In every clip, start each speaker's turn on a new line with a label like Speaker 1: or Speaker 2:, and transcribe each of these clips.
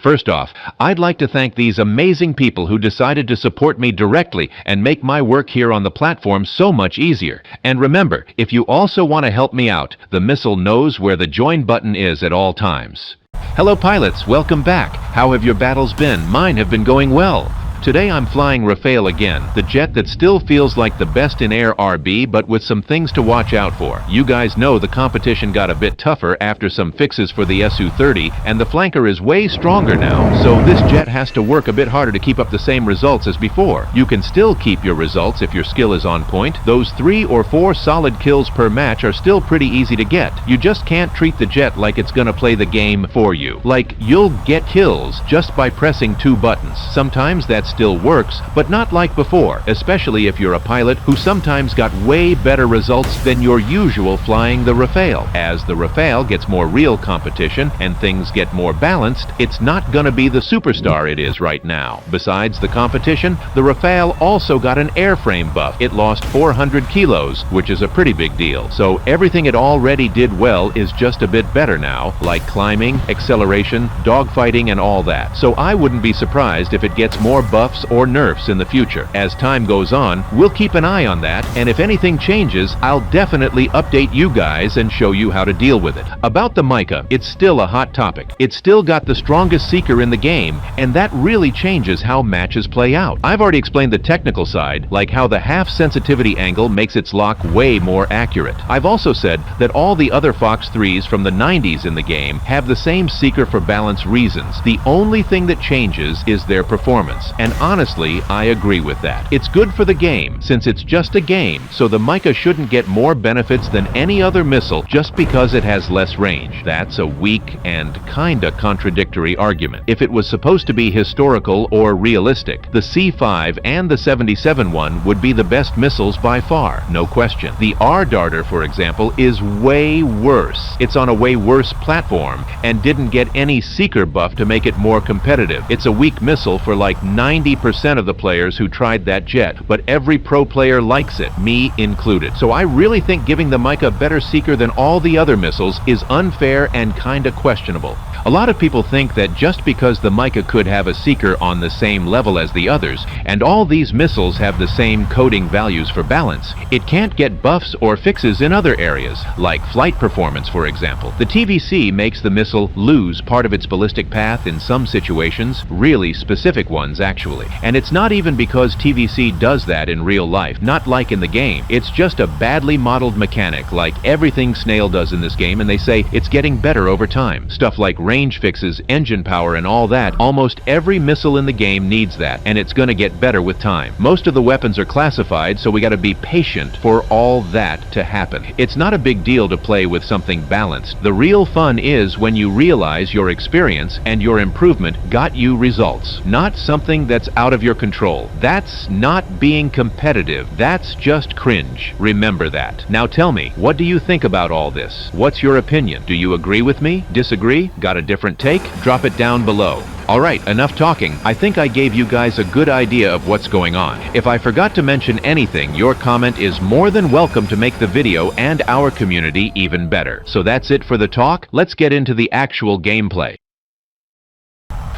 Speaker 1: First off, I'd like to thank these amazing people who decided to support me directly and make my work here on the platform so much easier. And remember, if you also want to help me out, the missile knows where the join button is at all times. Hello pilots, welcome back. How have your battles been? Mine have been going well. Today I'm flying Rafale again, the jet that still feels like the best in air RB, but with some things to watch out for. You guys know the competition got a bit tougher after some fixes for the Su-30, and the flanker is way stronger now, so this jet has to work a bit harder to keep up the same results as before. You can still keep your results if your skill is on point. Those 3 or 4 solid kills per match are still pretty easy to get. You just can't treat the jet like it's gonna play the game for you. Like, you'll get kills just by pressing 2 buttons. Sometimes that still works, but not like before, especially if you're a pilot who sometimes got way better results than your usual flying the Rafale. As the Rafale gets more real competition and things get more balanced, it's not gonna be the superstar it is right now. Besides the competition, the Rafale also got an airframe buff. It lost 400 kilos, which is a pretty big deal. So everything it already did well is just a bit better now, like climbing, acceleration, dogfighting, and all that. So I wouldn't be surprised if it gets more buffs or nerfs in the future. As time goes on, we'll keep an eye on that, and if anything changes, I'll definitely update you guys and show you how to deal with it. About the MICA, it's still a hot topic. It's still got the strongest seeker in the game, and that really changes how matches play out. I've already explained the technical side, like how the half sensitivity angle makes its lock way more accurate. I've also said that all the other Fox 3s from the 90s in the game have the same seeker for balance reasons. The only thing that changes is their performance. And honestly, I agree with that. It's good for the game, since it's just a game, so the MICA shouldn't get more benefits than any other missile just because it has less range. That's a weak and kinda contradictory argument. If it was supposed to be historical or realistic, the C-5 and the 77 one would be the best missiles by far, no question. The R-Darter, for example, is way worse. It's on a way worse platform and didn't get any seeker buff to make it more competitive. It's a weak missile for like 90% of the players who tried that jet, but every pro player likes it, me included. So I really think giving the MICA better seeker than all the other missiles is unfair and kinda questionable. A lot of people think that just because the MICA could have a seeker on the same level as the others, and all these missiles have the same coding values for balance, it can't get buffs or fixes in other areas, like flight performance, for example. The TVC makes the missile lose part of its ballistic path in some situations, really specific ones actually. And it's not even because TVC does that in real life, not like in the game. It's just a badly modeled mechanic, like everything Snail does in this game, and they say it's getting better over time. Stuff like range fixes, engine power, and all that. Almost every missile in the game needs that, and it's gonna get better with time. Most of the weapons are classified, so we gotta be patient for all that to happen. It's not a big deal to play with something balanced. The real fun is when you realize your experience and your improvement got you results, not something that's out of your control. That's not being competitive. That's just cringe. Remember that. Now tell me, what do you think about all this? What's your opinion? Do you agree with me? Disagree? Got a different take? Drop it down below. Alright, enough talking. I think I gave you guys a good idea of what's going on. If I forgot to mention anything, your comment is more than welcome to make the video and our community even better. So that's it for the talk. Let's get into the actual gameplay.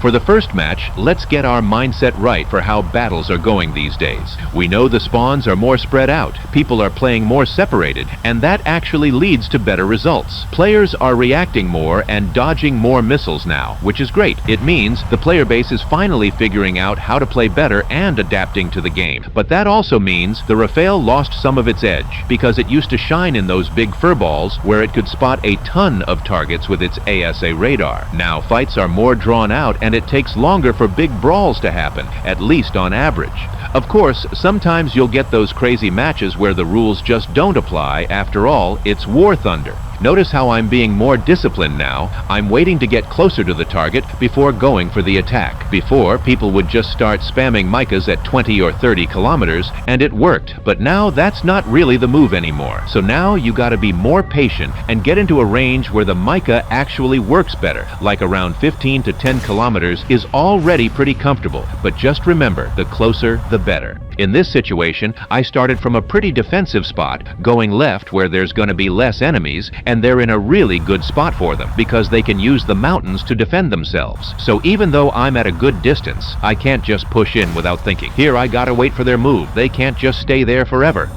Speaker 1: For the first match, let's get our mindset right for how battles are going these days. We know the spawns are more spread out, people are playing more separated, and that actually leads to better results. Players are reacting more and dodging more missiles now, which is great. It means the player base is finally figuring out how to play better and adapting to the game. But that also means the Rafale lost some of its edge, because it used to shine in those big furballs where it could spot a ton of targets with its ASA radar. Now fights are more drawn out and it takes longer for big brawls to happen, at least on average. Of course, sometimes you'll get those crazy matches where the rules just don't apply. After all, it's War Thunder. Notice how I'm being more disciplined now. I'm waiting to get closer to the target before going for the attack. Before, people would just start spamming MICAs at 20 or 30 kilometers, and it worked. But now that's not really the move anymore. So now you gotta be more patient and get into a range where the MICA actually works better, like around 15 to 10 kilometers is already pretty comfortable. But just remember, the closer, the better. In this situation, I started from a pretty defensive spot, going left where there's gonna be less enemies, and they're in a really good spot for them because they can use the mountains to defend themselves. So even though I'm at a good distance, I can't just push in without thinking. Here I gotta wait for their move. They can't just stay there forever.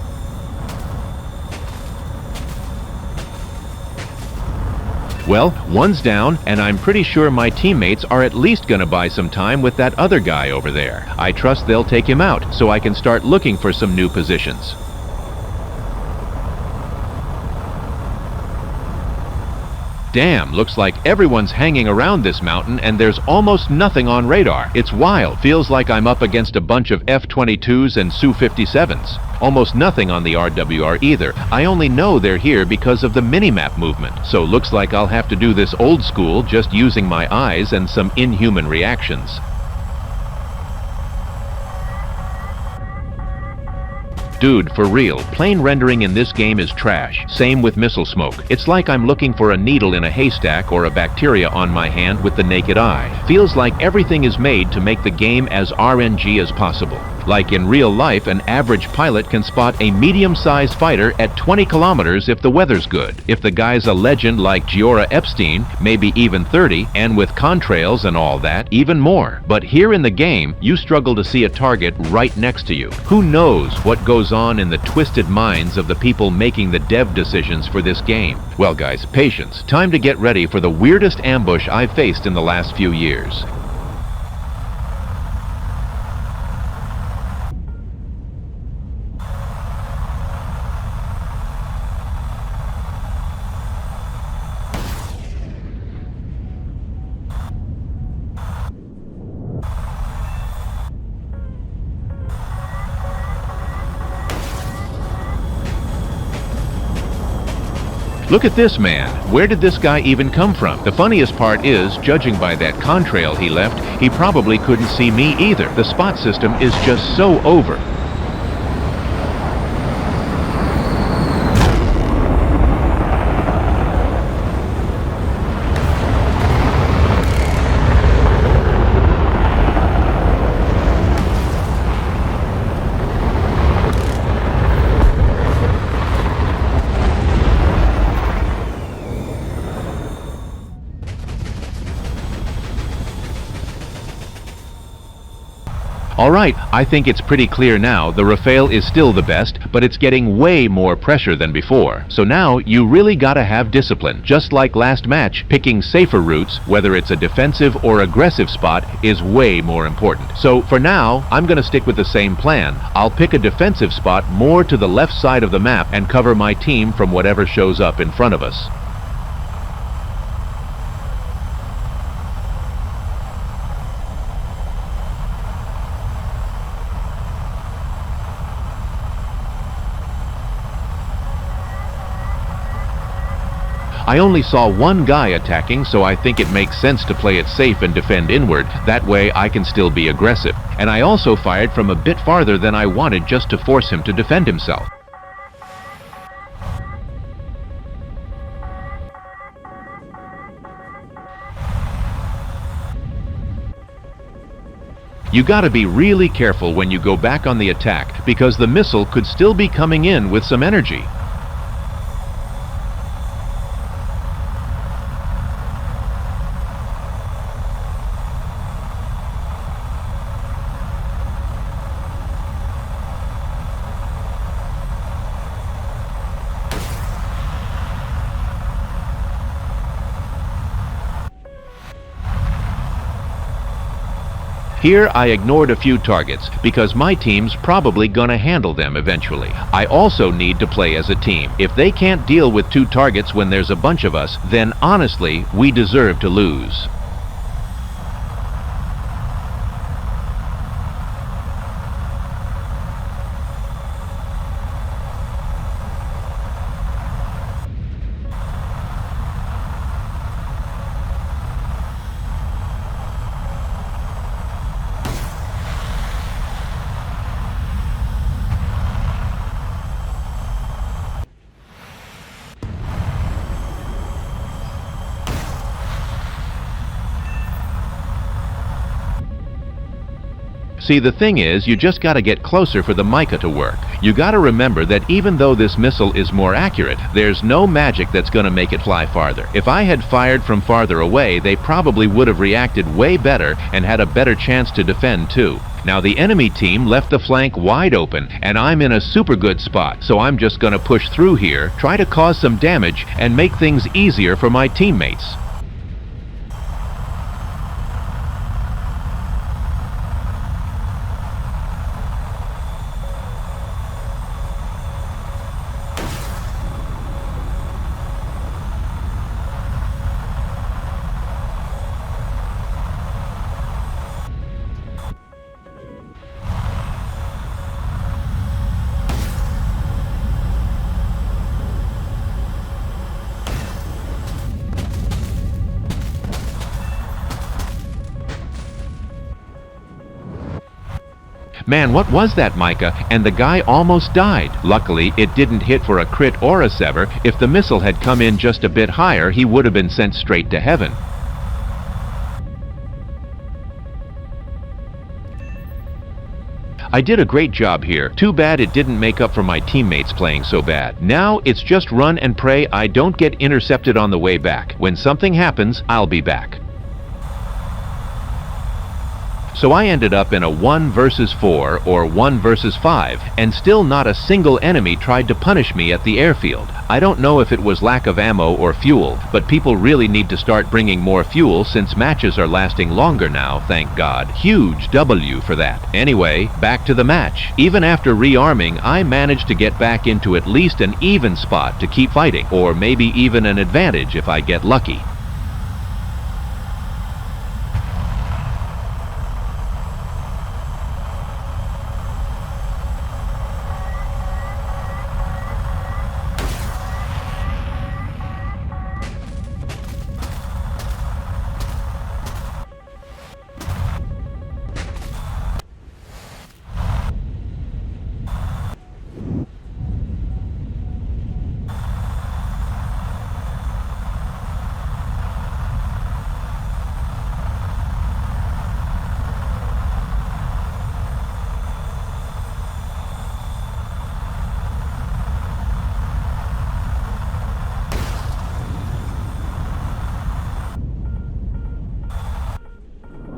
Speaker 1: Well, one's down, and I'm pretty sure my teammates are at least gonna buy some time with that other guy over there. I trust they'll take him out so I can start looking for some new positions. Damn, looks like everyone's hanging around this mountain and there's almost nothing on radar. It's wild. Feels like I'm up against a bunch of F-22s and Su-57s. Almost nothing on the RWR either. I only know they're here because of the minimap movement. So looks like I'll have to do this old school, just using my eyes and some inhuman reactions. Dude, for real, plane rendering in this game is trash. Same with missile smoke. It's like I'm looking for a needle in a haystack or a bacteria on my hand with the naked eye. Feels like everything is made to make the game as RNG as possible. Like in real life, an average pilot can spot a medium-sized fighter at 20 kilometers if the weather's good. If the guy's a legend like Giora Epstein, maybe even 30, and with contrails and all that, even more. But here in the game, you struggle to see a target right next to you. Who knows what goes on in the twisted minds of the people making the dev decisions for this game? Well guys, patience. Time to get ready for the weirdest ambush I've faced in the last few years. Look at this man. Where did this guy even come from? The funniest part is, judging by that contrail he left, he probably couldn't see me either. The spot system is just so over. Alright, I think it's pretty clear now the Rafale is still the best, but it's getting way more pressure than before. So now you really gotta have discipline. Just like last match, picking safer routes, whether it's a defensive or aggressive spot, is way more important. So for now, I'm gonna stick with the same plan. I'll pick a defensive spot more to the left side of the map and cover my team from whatever shows up in front of us. I only saw one guy attacking, so I think it makes sense to play it safe and defend inward. That way I can still be aggressive. And I also fired from a bit farther than I wanted just to force him to defend himself. You gotta be really careful when you go back on the attack, because the missile could still be coming in with some energy. Here I ignored a few targets because my team's probably gonna handle them eventually. I also need to play as a team. If they can't deal with two targets when there's a bunch of us, then honestly, we deserve to lose. See, the thing is, you just gotta get closer for the MICA to work. You gotta remember that even though this missile is more accurate, there's no magic that's gonna make it fly farther. If I had fired from farther away, they probably would have reacted way better and had a better chance to defend too. Now the enemy team left the flank wide open, and I'm in a super good spot, so I'm just gonna push through here, try to cause some damage, and make things easier for my teammates. Man, what was that, MICA? And the guy almost died. Luckily, it didn't hit for a crit or a sever. If the missile had come in just a bit higher, he would have been sent straight to heaven. I did a great job here. Too bad it didn't make up for my teammates playing so bad. Now it's just run and pray I don't get intercepted on the way back. When something happens, I'll be back. So I ended up in a 1 versus 4 or 1 versus 5, and still not a single enemy tried to punish me at the airfield. I don't know if it was lack of ammo or fuel, but people really need to start bringing more fuel since matches are lasting longer now, thank God. Huge W for that. Anyway, back to the match. Even after rearming, I managed to get back into at least an even spot to keep fighting, or maybe even an advantage if I get lucky.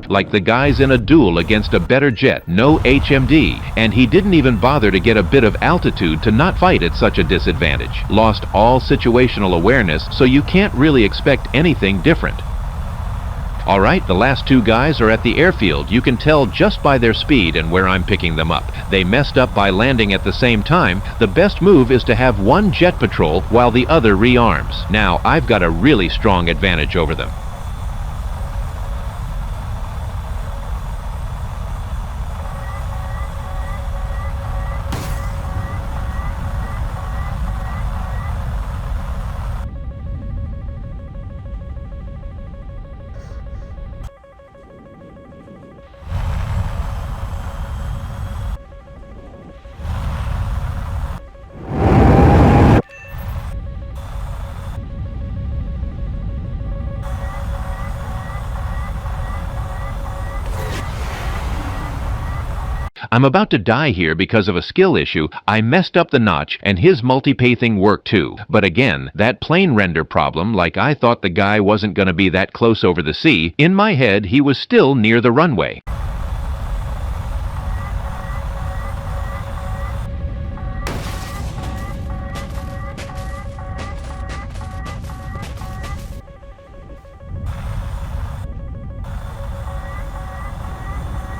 Speaker 1: Like the guys in a duel against a better jet, no HMD, and he didn't even bother to get a bit of altitude to not fight at such a disadvantage. Lost all situational awareness, so you can't really expect anything different. Alright, the last two guys are at the airfield. You can tell just by their speed and where I'm picking them up. They messed up by landing at the same time. The best move is to have one jet patrol while the other rearms. Now, I've got a really strong advantage over them. I'm about to die here because of a skill issue. I messed up the notch, and his multi-pathing worked too. But again, that plane render problem, like I thought the guy wasn't going to be that close over the sea, in my head he was still near the runway.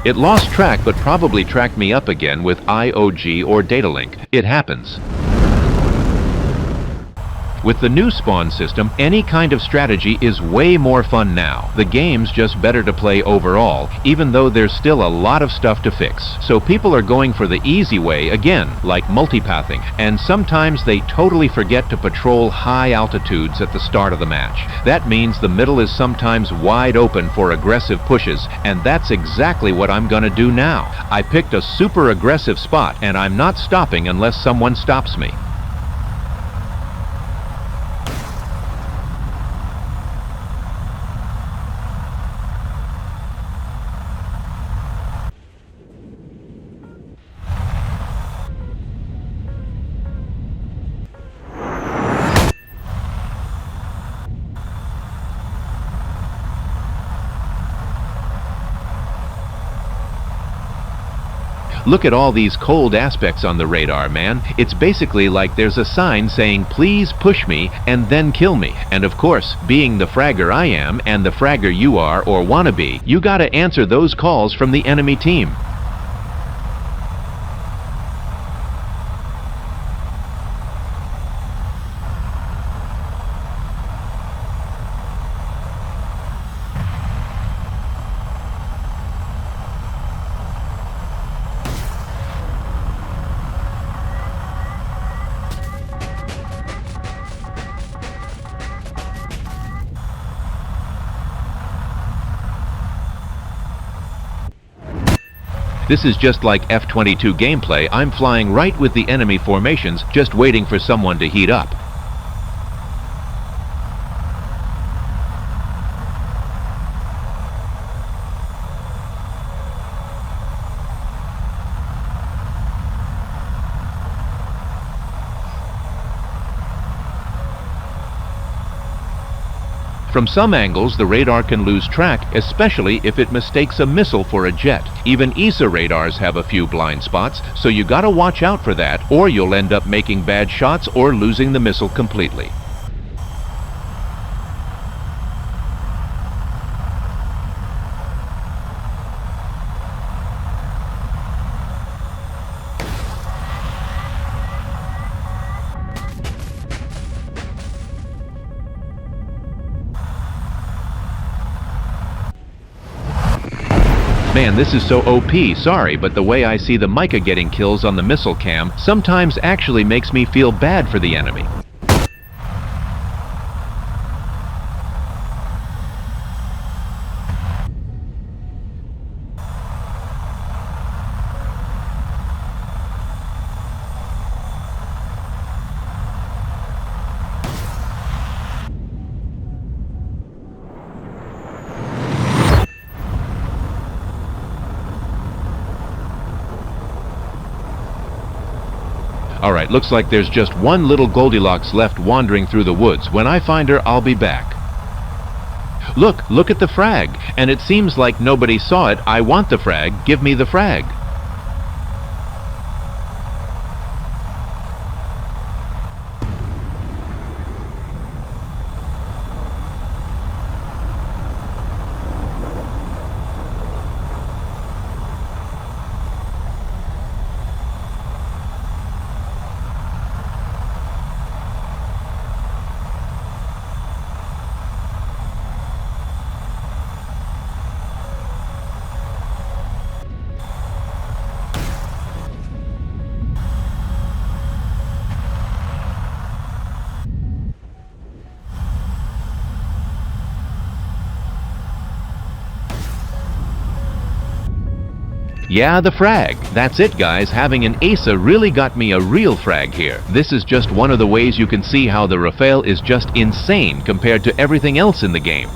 Speaker 1: It lost track, but probably tracked me up again with IOG or data link. It happens. With the new spawn system, any kind of strategy is way more fun now. The game's just better to play overall, even though there's still a lot of stuff to fix. So people are going for the easy way again, like multipathing, and sometimes they totally forget to patrol high altitudes at the start of the match. That means the middle is sometimes wide open for aggressive pushes, and that's exactly what I'm gonna do now. I picked a super aggressive spot, and I'm not stopping unless someone stops me. Look at all these cold aspects on the radar, man. It's basically like there's a sign saying, please push me and then kill me. And of course, being the fragger I am and the fragger you are or wanna be, you gotta answer those calls from the enemy team. This is just like F-22 gameplay. I'm flying right with the enemy formations, just waiting for someone to heat up. From some angles, the radar can lose track, especially if it mistakes a missile for a jet. Even ESA radars have a few blind spots, so you gotta watch out for that, or you'll end up making bad shots or losing the missile completely. Man, this is so OP, sorry, but the way I see the MICA getting kills on the missile cam sometimes actually makes me feel bad for the enemy. Alright, looks like there's just one little Goldilocks left wandering through the woods. When I find her, I'll be back. Look at the frag. And it seems like nobody saw it. I want the frag. Give me the frag. Yeah, the frag. That's it, guys. Having an ASA really got me a real frag here. This is just one of the ways you can see how the Rafale is just insane compared to everything else in the game.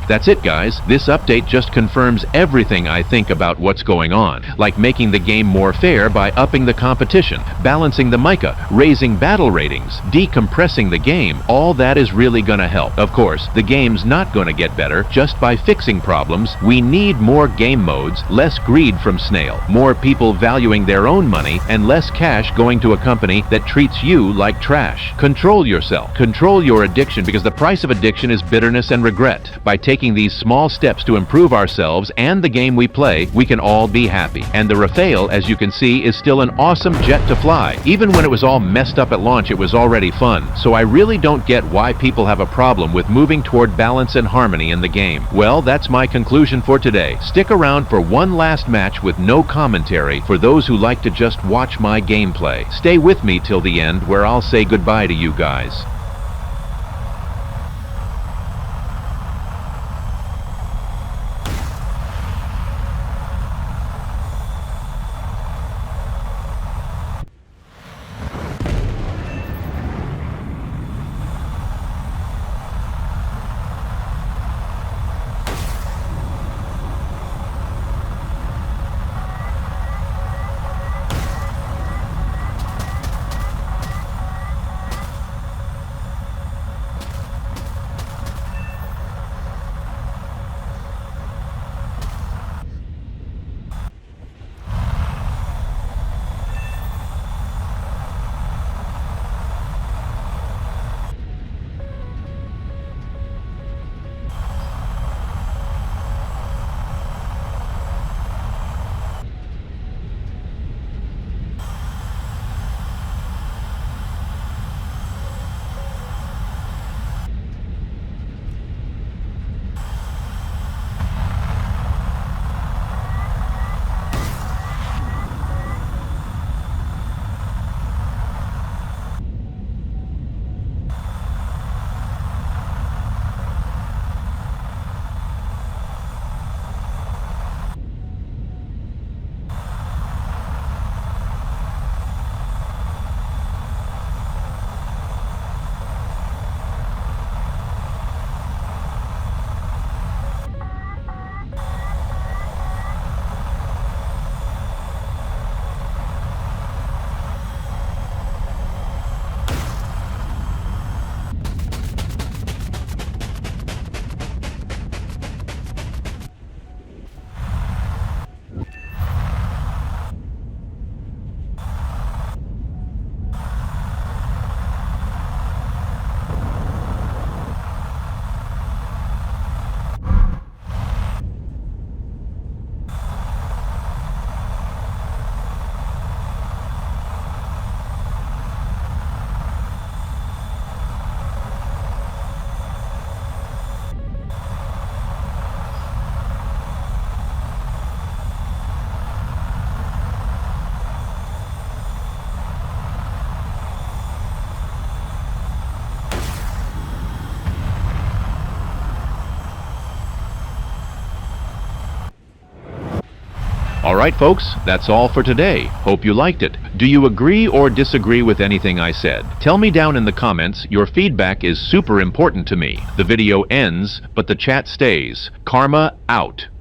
Speaker 1: That's it, guys. This update just confirms everything I think about what's going on, like making the game more fair by upping the competition, balancing the MICA, raising battle ratings, decompressing the game. All that is really gonna help. Of course, the game's not gonna get better just by fixing problems. We need more game modes, less greed from Snail, more people valuing their own money, and less cash going to a company that treats you like trash. Control yourself. Control your addiction, because the price of addiction is bitterness and regret. By taking these small steps to improve ourselves and the game we play, we can all be happy. And the Rafale, as you can see, is still an awesome jet to fly. Even when it was all messed up at launch, it was already fun. So I really don't get why people have a problem with moving toward balance and harmony in the game. Well, that's my conclusion for today. Stick around for one last match with no commentary for those who like to just watch my gameplay. Stay with me till the end, where I'll say goodbye to you guys. Alright folks, that's all for today. Hope you liked it. Do you agree or disagree with anything I said? Tell me down in the comments. Your feedback is super important to me. The video ends, but the chat stays. Karma out.